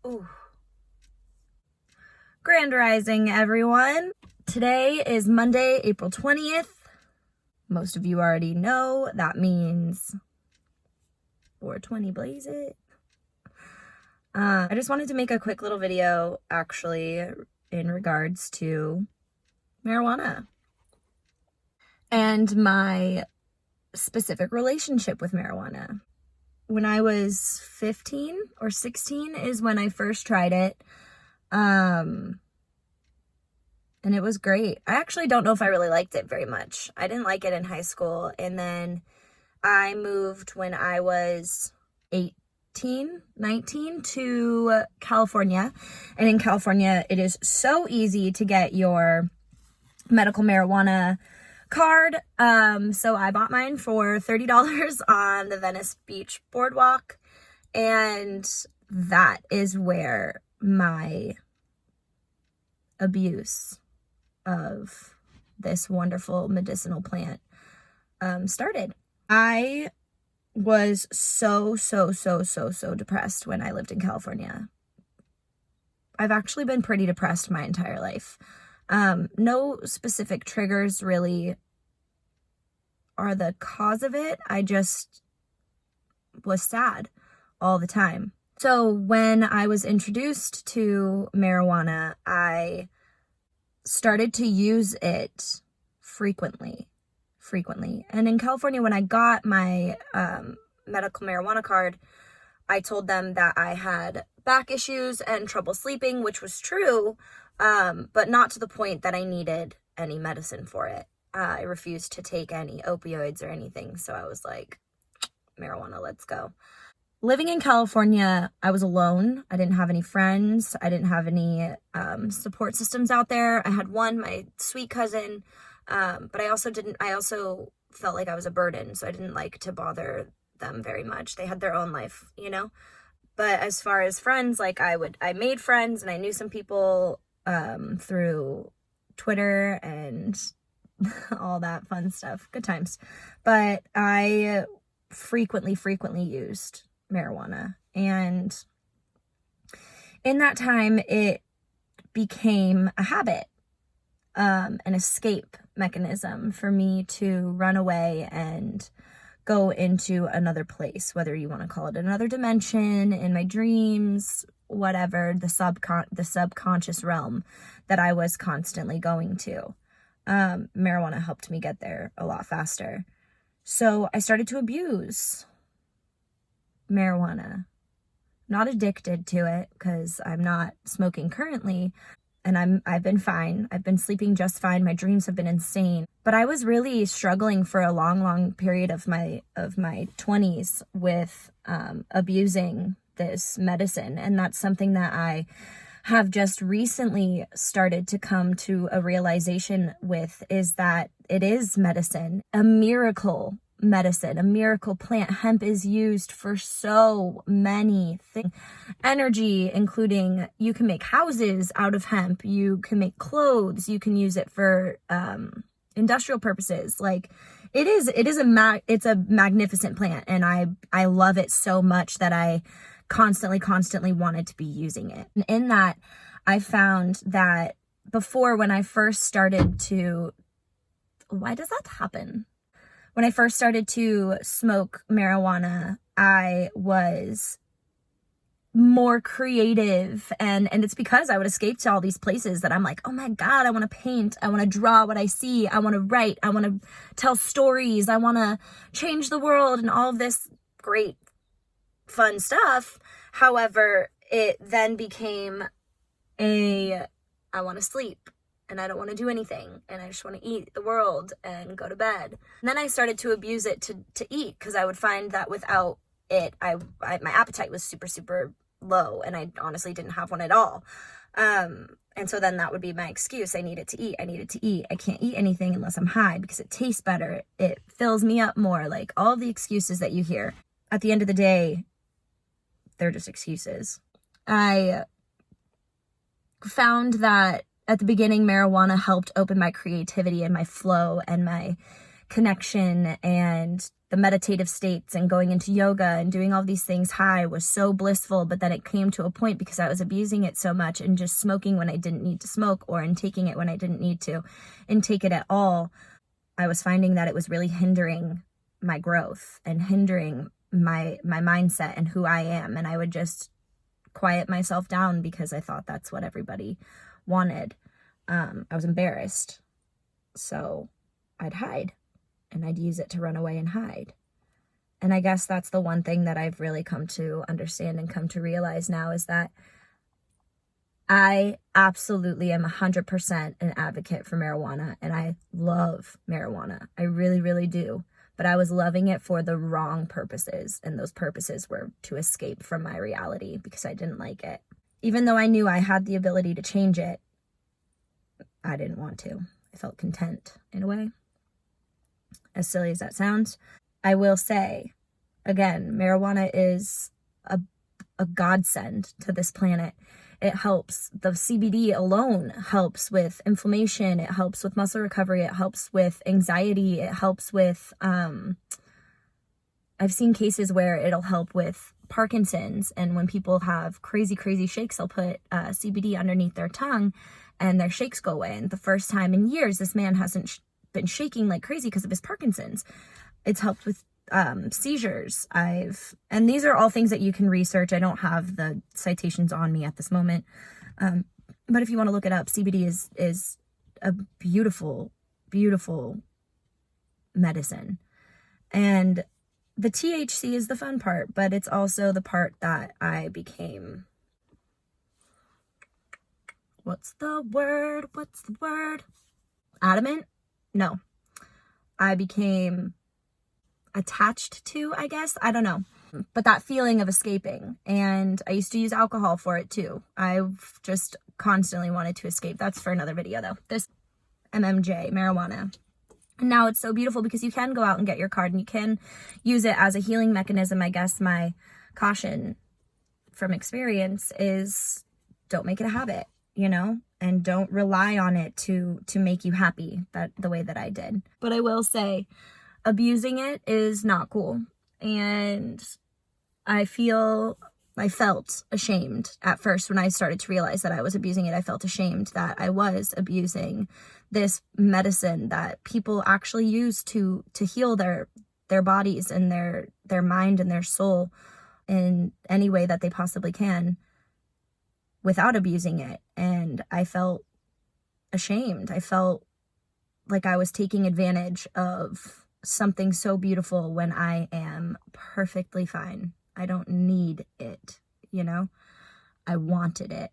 Ooh. Grand Rising, everyone. Today is Monday, April 20th. Most of you already know that means 420 blaze it. I just wanted to make a quick little video, actually, in regards to marijuana and my specific relationship with marijuana. When I was 15 or 16 is when I first tried it. And it was great. I actually don't know if I really liked it very much. I didn't like it in high school. And then I moved when I was 19 to California. And in California, it is so easy to get your medical marijuana card. So I bought mine for $30 on the Venice Beach Boardwalk. And that is where my abuse of this wonderful medicinal plant started. I was so depressed when I lived in California. I've actually been pretty depressed my entire life. No specific triggers really are the cause of it. I just was sad all the time. So when I was introduced to marijuana, I started to use it frequently. And in California, when I got my medical marijuana card, I told them that I had back issues and trouble sleeping, which was true, but not to the point that I needed any medicine for it. I refused to take any opioids or anything, so I was like, marijuana, let's go. Living in California, I was alone. I didn't have any friends. I didn't have any support systems out there. I had one, my sweet cousin, but I also felt like I was a burden, so I didn't like to bother them very much. They had their own life, you know? But as far as friends, like I made friends and I knew some people through Twitter and all that fun stuff. Good times. But I frequently used marijuana, and in that time it became a habit, an escape mechanism for me to run away and go into another place, whether you want to call it another dimension, in my dreams, whatever, the subconscious realm that I was constantly going to. Marijuana helped me get there a lot faster. So I started to abuse marijuana. Not addicted to it because I'm not smoking currently, and I've been fine. I've been sleeping just fine. My dreams have been insane. But I was really struggling for a long period of my 20s with abusing this medicine, and that's something that I have just recently started to come to a realization with, is that it is medicine, a miracle medicine, a miracle plant. Hemp is used for so many things. Energy, including you can make houses out of hemp, you can make clothes, you can use it for industrial purposes. Like it's a magnificent plant, and I love it so much that I constantly wanted to be using it. And in that, I found that before, when I first started to, why does that happen? When I first started to smoke marijuana, I was more creative, and it's because I would escape to all these places that I'm like, oh my God, I want to paint, I want to draw what I see, I want to write, I want to tell stories, I want to change the world, and all of this great fun stuff. However, it then became I want to sleep, and I don't want to do anything, and I just want to eat the world and go to bed. And then I started to abuse it to eat, because I would find that without it, my appetite was super low, and I honestly didn't have one at all. And so then that would be my excuse. I needed to eat. I can't eat anything unless I'm high because it tastes better. It fills me up more. Like all of the excuses that you hear. At the end of the day, they're just excuses. I found that at the beginning, marijuana helped open my creativity and my flow and my connection and the meditative states and going into yoga and doing all these things high was so blissful. But then it came to a point, because I was abusing it so much and just smoking when I didn't need to smoke, or in taking it when I didn't need to intake it at all, I was finding that it was really hindering my growth and hindering my mindset and who I am. And I would just quiet myself down because I thought that's what everybody wanted. I was embarrassed. So I'd hide, and I'd use it to run away and hide. And I guess that's the one thing that I've really come to understand and come to realize now, is that I absolutely am 100% an advocate for marijuana, and I love marijuana. I really, really do. But I was loving it for the wrong purposes, and those purposes were to escape from my reality because I didn't like it. Even though I knew I had the ability to change it, I didn't want to. I felt content in a way. As silly as that sounds, I will say, again, marijuana is a godsend to this planet. It helps. The CBD alone helps with inflammation. It helps with muscle recovery. It helps with anxiety. It helps with, I've seen cases where it'll help with Parkinson's. And when people have crazy, crazy shakes, they'll put CBD underneath their tongue and their shakes go away. And the first time in years, this man hasn't been shaking like crazy because of his Parkinson's. It's helped with seizures. And these are all things that you can research. I don't have the citations on me at this moment. But if you want to look it up, CBD is a beautiful, beautiful medicine. And the THC is the fun part, but it's also the part that I became, what's the word? Adamant? No. I became attached to, I guess. I don't know. But that feeling of escaping. And I used to use alcohol for it too. I've just constantly wanted to escape. That's for another video though. This MMJ, marijuana. And now it's so beautiful because you can go out and get your card and you can use it as a healing mechanism. I guess my caution from experience is don't make it a habit, you know, and don't rely on it to make you happy the way that I did. But I will say, abusing it is not cool. And I felt ashamed at first when I started to realize that I was abusing it. I felt ashamed that I was abusing this medicine that people actually use to heal their bodies and their mind and their soul in any way that they possibly can without abusing it. And I felt ashamed. I felt like I was taking advantage of something so beautiful when I am perfectly fine. I don't need it, you know? I wanted it.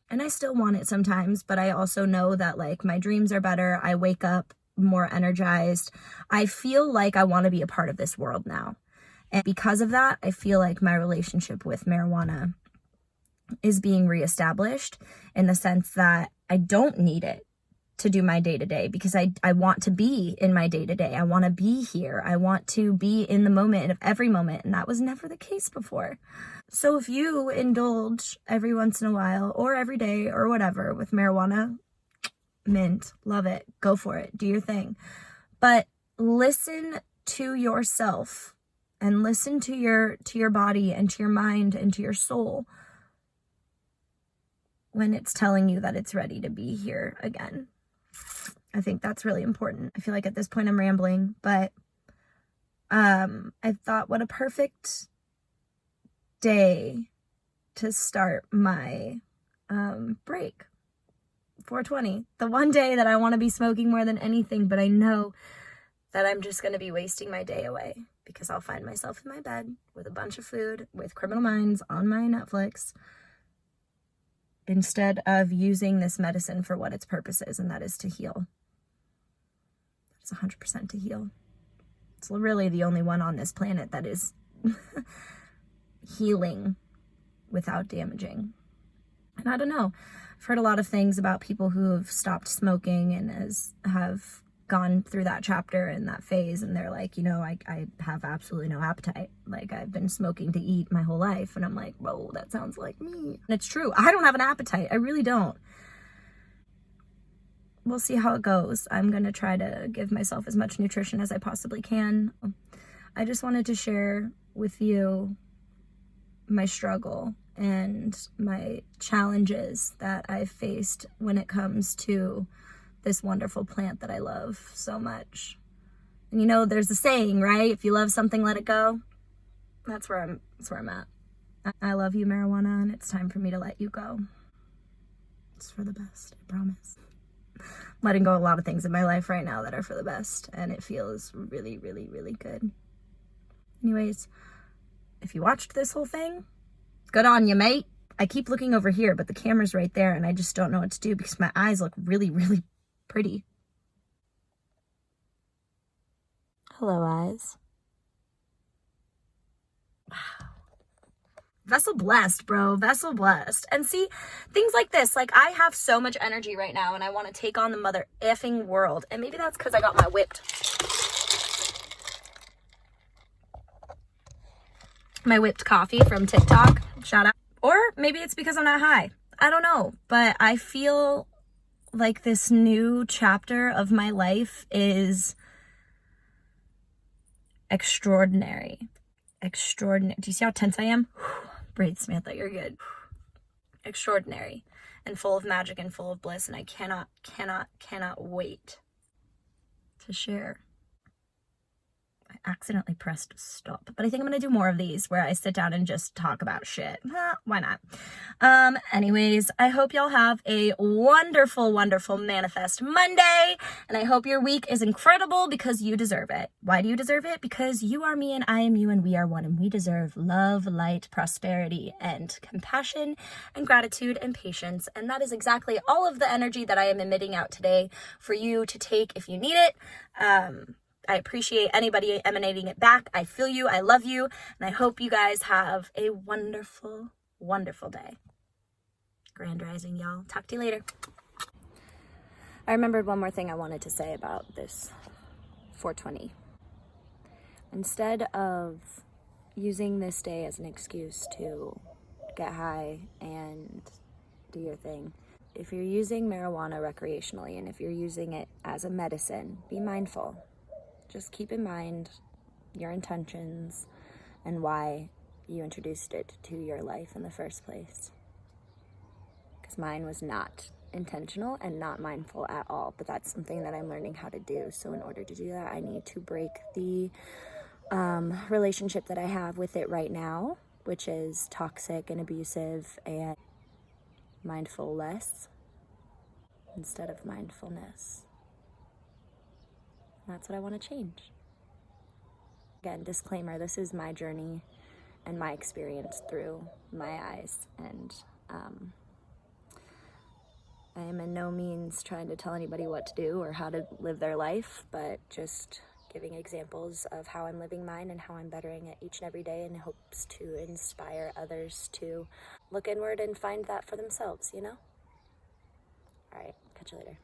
And I still want it sometimes, but I also know that like my dreams are better. I wake up more energized. I feel like I want to be a part of this world now. And because of that, I feel like my relationship with marijuana is being reestablished in the sense that I don't need it to do my day-to-day because I want to be in my day-to-day. I want to be here. I want to be in the moment of every moment. And that was never the case before. So if you indulge every once in a while or every day or whatever with marijuana, mint, love it. Go for it. Do your thing. But listen to yourself and listen to your body and to your mind and to your soul when it's telling you that it's ready to be here again. I think that's really important. I feel like at this point I'm rambling, but I thought what a perfect day to start my break. 420. The one day that I want to be smoking more than anything, but I know that I'm just going to be wasting my day away because I'll find myself in my bed with a bunch of food, with Criminal Minds on my Netflix, instead of using this medicine for what its purpose is, and that is to heal. It's 100% to heal. It's really the only one on this planet that is healing without damaging. And I don't know. I've heard a lot of things about people who have stopped smoking and have gone through that chapter and that phase, and they're like, you know, I have absolutely no appetite. Like, I've been smoking to eat my whole life. And I'm like, whoa, that sounds like me. And it's true. I don't have an appetite. I really don't. We'll see how it goes. I'm going to try to give myself as much nutrition as I possibly can. I just wanted to share with you my struggle and my challenges that I've faced when it comes to this wonderful plant that I love so much. And you know, there's a saying, right? If you love something, let it go. That's where I'm at. I love you, marijuana, and it's time for me to let you go. It's for the best, I promise. Letting go of a lot of things in my life right now that are for the best, and it feels really, really, really good. Anyways, if you watched this whole thing, good on you, mate. I keep looking over here, but the camera's right there, and I just don't know what to do because my eyes look really, really pretty. Hello, eyes. Wow. Vessel blessed, bro. Vessel blessed. And see, things like this, like I have so much energy right now and I want to take on the mother effing world. And maybe that's because I got my whipped coffee from TikTok. Shout out. Or maybe it's because I'm not high. I don't know. But I feel like this new chapter of my life is extraordinary. Extraordinary. Do you see how tense I am? Breathe, Samantha, you're good. Extraordinary and full of magic and full of bliss, and I cannot wait to share. I accidentally pressed stop, but I think I'm gonna do more of these where I sit down and just talk about shit. Why not? Anyways, I hope y'all have a wonderful, wonderful Manifest Monday, and I hope your week is incredible because you deserve it. Why do you deserve it? Because you are me and I am you and we are one, and we deserve love, light, prosperity, and compassion, and gratitude, and patience, and that is exactly all of the energy that I am emitting out today for you to take if you need it. I appreciate anybody emanating it back. I feel you. I love you. And I hope you guys have a wonderful, wonderful day. Grand rising, y'all. Talk to you later. I remembered one more thing I wanted to say about this 420. Instead of using this day as an excuse to get high and do your thing, if you're using marijuana recreationally and if you're using it as a medicine, be mindful. Just keep in mind your intentions and why you introduced it to your life in the first place. Because mine was not intentional and not mindful at all, but that's something that I'm learning how to do. So in order to do that, I need to break the relationship that I have with it right now, which is toxic and abusive, and mindful less instead of mindfulness. That's what I want to change. Again, disclaimer, this is my journey and my experience through my eyes, and I am in no means trying to tell anybody what to do or how to live their life, but just giving examples of how I'm living mine and how I'm bettering it each and every day in hopes to inspire others to look inward and find that for themselves, you know? All right, catch you later.